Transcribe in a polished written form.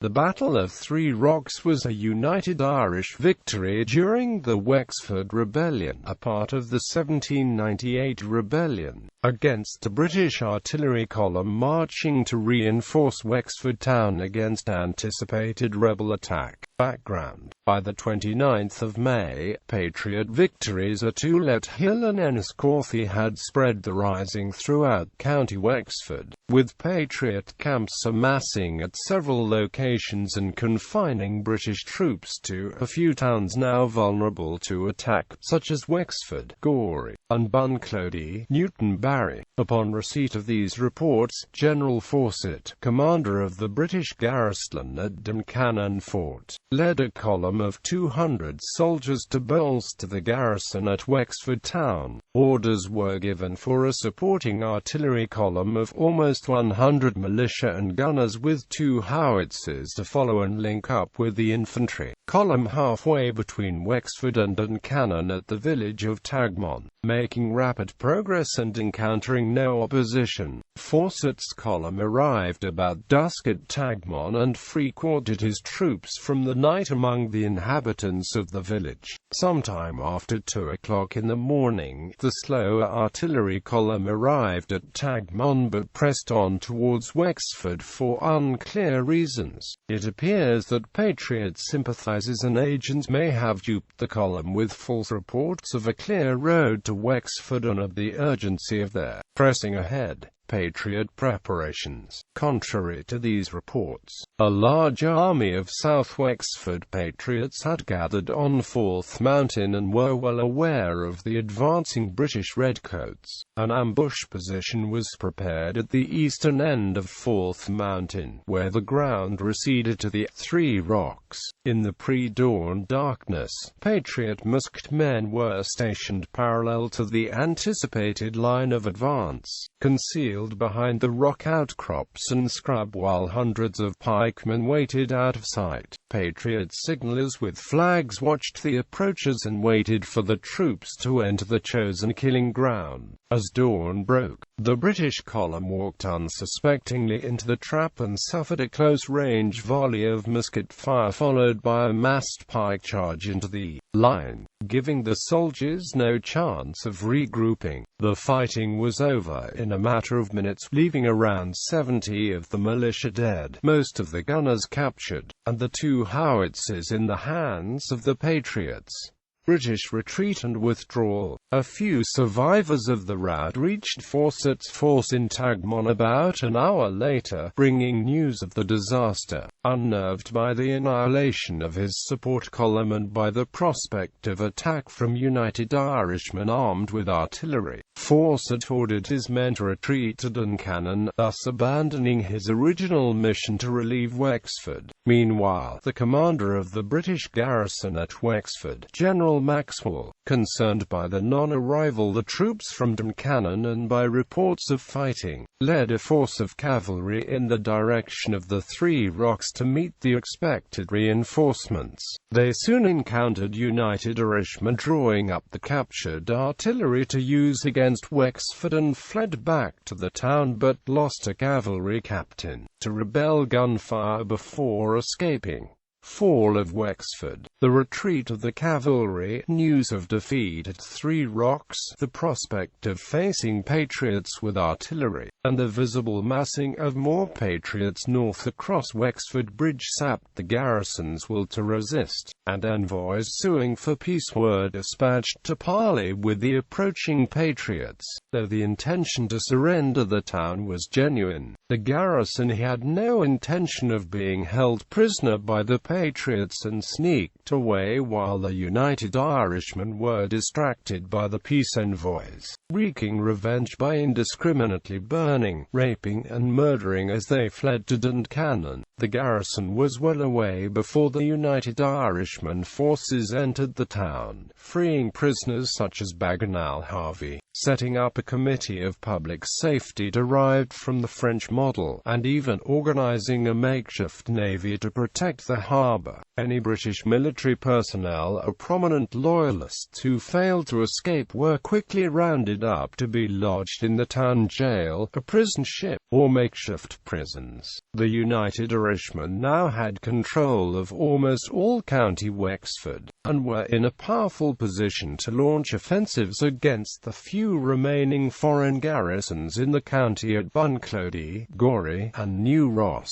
The Battle of Three Rocks was a United Irish victory during the Wexford Rebellion, a part of the 1798 rebellion, against a British artillery column marching to reinforce Wexford town against anticipated rebel attack. Background: by the 29th of May, Patriot victories at Ulet Hill and Enniscorthy had spread the rising throughout County Wexford, with Patriot camps amassing at several locations and confining British troops to a few towns now vulnerable to attack, such as Wexford, Gorey, and Bunclody, Newton Barry. Upon receipt of these reports, General Fawcett, commander of the British garrison at Duncannon Fort, led a column of 200 soldiers to bolster the garrison at Wexford town. Orders were given for a supporting artillery column of almost 100 militia and gunners with 2 howitzers to follow and link up with the infantry column halfway between Wexford and Duncannon at the village of Tagmon. Making rapid progress and encountering no opposition, Fawcett's column arrived about dusk at Tagmon and frequented his troops from the night among the inhabitants of the village. Sometime after 2 o'clock in the morning, the slower artillery column arrived at Tagmon but pressed on towards Wexford for unclear reasons. It appears that Patriot sympathizers and agents may have duped the column with false reports of a clear road to Wexford and of the urgency of their pressing ahead. Patriot preparations. Contrary to these reports, a large army of South Wexford Patriots had gathered on Forth Mountain and were well aware of the advancing British redcoats. An ambush position was prepared at the eastern end of Forth Mountain, where the ground receded to the Three Rocks. In the pre-dawn darkness, Patriot musked men were stationed parallel to the anticipated line of advance, concealed behind the rock outcrops and scrub, while hundreds of pikemen waited out of sight. Patriot signalers with flags watched the approaches and waited for the troops to enter the chosen killing ground. As dawn broke, the British column walked unsuspectingly into the trap and suffered a close-range volley of musket fire followed by a massed pike charge into the line, giving the soldiers no chance of regrouping. The fighting was over in a matter of minutes, leaving around 70 of the militia dead, most of the gunners captured, and the 2 howitzers in the hands of the Patriots. British retreat and withdrawal. A few survivors of the rout reached Fawcett's force in Tagmon about an hour later, bringing news of the disaster. Unnerved by the annihilation of his support column and by the prospect of attack from United Irishmen armed with artillery, Fawcett ordered his men to retreat to Duncannon, thus abandoning his original mission to relieve Wexford. Meanwhile, the commander of the British garrison at Wexford, General Maxwell, concerned by the non-arrival of the troops from Duncannon and by reports of fighting, led a force of cavalry in the direction of the Three Rocks to meet the expected reinforcements. They soon encountered United Irishmen drawing up the captured artillery to use against Wexford and fled back to the town but lost a cavalry captain to rebel gunfire before escaping. Fall of Wexford. The retreat of the cavalry, news of defeat at Three Rocks, the prospect of facing Patriots with artillery, and the visible massing of more Patriots north across Wexford Bridge sapped the garrison's will to resist, and envoys suing for peace were dispatched to parley with the approaching Patriots. Though the intention to surrender the town was genuine, the garrison had no intention of being held prisoner by the Patriots and sneaked away while the United Irishmen were distracted by the peace envoys, wreaking revenge by indiscriminately burning, raping and murdering as they fled to Duncannon. The garrison was well away before the United Irishman forces entered the town, freeing prisoners such as Bagenal Harvey, setting up a committee of public safety derived from the French model, and even organizing a makeshift navy to protect the harbour. Any British military personnel or prominent loyalists who failed to escape were quickly rounded up to be lodged in the town jail, a prison ship, or makeshift prisons. The United Irishmen now had control of almost all County Wexford, and were in a powerful position to launch offensives against the few remaining foreign garrisons in the county at Bunclody, Gorey, and New Ross.